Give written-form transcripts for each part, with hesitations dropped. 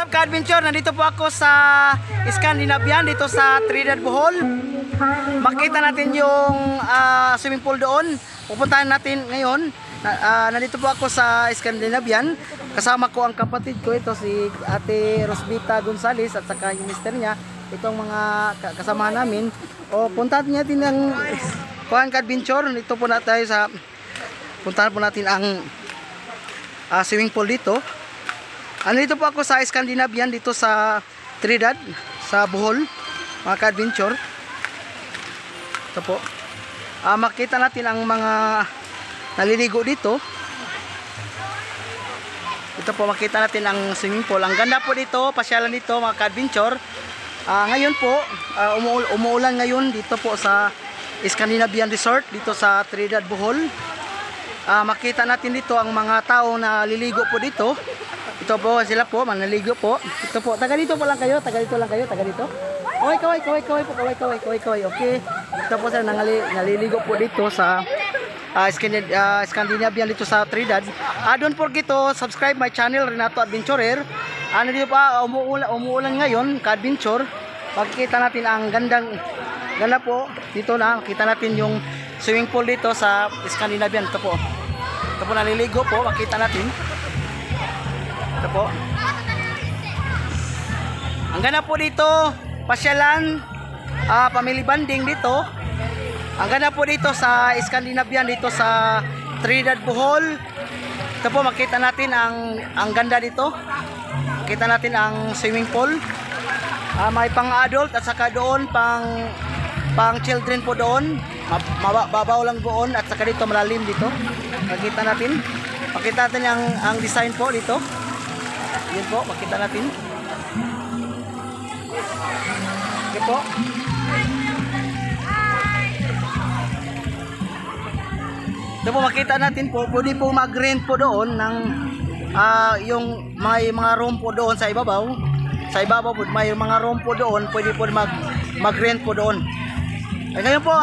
What's up ka-adventure? Nandito po ako sa Scandinavian, dito sa Trinidad, Bohol. Makita natin yung swimming pool doon. Pupuntahan natin ngayon. Nandito po ako sa Scandinavian. Kasama ko ang kapatid ko, ito si Ate Rosbita Gonzales at saka yung mister niya. Itong mga kasama namin. O puntahan natin ang kuhan ka-adventure. Nandito po na tayo sa puntahan po natin ang swimming pool dito. Nandito po ako sa Scandinavian, dito sa Trinidad, sa Bohol, mga ka-adventure. Ito po. Makita natin ang mga naliligo dito. Ito po, makita natin ang swimming pool. Ang ganda po dito, pasyalan dito mga ka-adventure. Ngayon po, umuulan ngayon dito po sa Scandinavian Resort, dito sa Trinidad, Bohol. Makita natin dito ang mga tao na liligo po dito. Ito po sila po, manaligo po. Ito po, taga dito po lang kayo, taga dito lang kayo, taga dito. Kaway po, kaway. Okay. Ito po sila naliligo po dito sa Scandinavian, dito sa Trinidad. Don't forget to subscribe my channel, Renato Adventurer. Dito pa, umuulan ngayon, ka-adventure. Makikita natin ang ganda po dito na. Makita natin yung swimming pool dito sa Scandinavian. Ito po. Ito po, naliligo po, makita natin. Ito po. Ang ganda po dito, pasyalan, family bonding dito. Ang ganda po dito sa Scandinavian, dito sa Trinidad, Bohol. Ito po, makita natin ang ganda dito. Makita natin ang swimming pool. May pang-adult at saka doon pang children po doon. Mababaw lang doon at saka dito malalim dito. Makita natin. Makita natin ang design po dito. Yun po, makita natin. Yun po. Ito po, makita natin po. Pwede po mag-rent po doon ng yung may mga room po doon sa ibabaw. Sa ibabaw po, may mga room po doon. Pwede po mag-rent po doon. Ngayon po,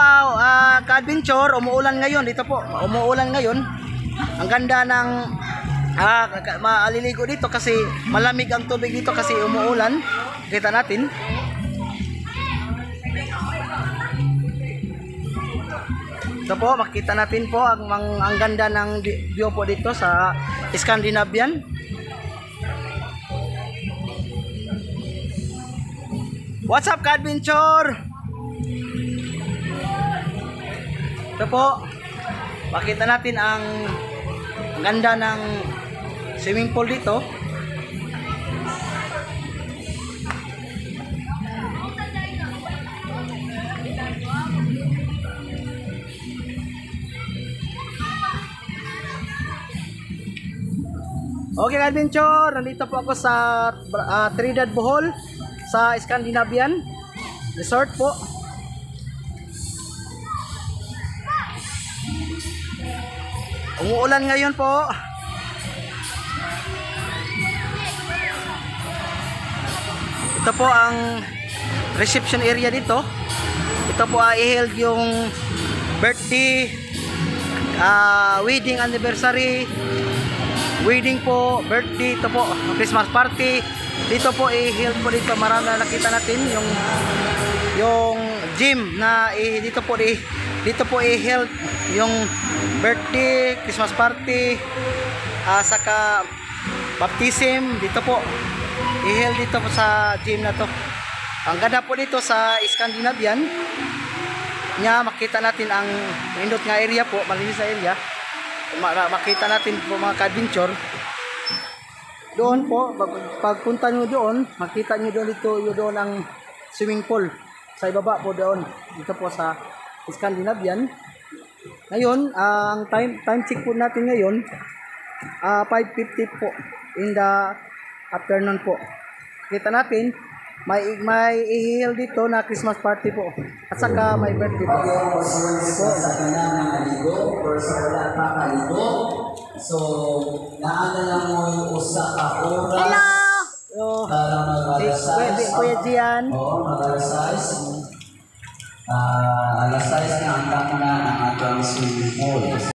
ka-adventure, umuulan ngayon. Dito po, umuulan ngayon. Ang ganda ng maliligo dito kasi malamig ang tubig dito kasi umuulan. Kita natin. Ito po, makita natin po ang ganda ng view po dito sa Scandinavian. What's up ka-adventure? Ito po, makita natin ang ganda ng swimming pool dito. Okay, adventure, nandito po ako sa Trinidad, Bohol, sa Scandinavian Resort po. Umuulan ngayon po. Ito po ang reception area dito. Ito po i-held yung birthday, wedding anniversary, wedding po, birthday, ito po, Christmas party. Dito po i-held po dito. Marami na nakita natin yung gym na dito po i-held yung birthday, Christmas party, saka baptism. Dito po i-held dito po sa gym na to. Ang ganda po dito sa Scandinavian nya, makita natin ang pindot nga area po, malinis na area. Makita natin po mga ka-adventure. Doon po, pagpunta nyo doon, makita nyo doon dito, doon ang swimming pool. Sa ibaba po doon, dito po sa Scandinavian. Ngayon, ang time check po natin ngayon, 5:50 po in the afternoon po. Kita natin, may ihihil dito na Christmas party po. At saka may birthday po. So, naana lang mo yung usa ka oras. Hello! Para mag-alas 6. Kuya Gian. Oo, mag-alas 6. Alas 6 na ang tama na ang atong swimming pool.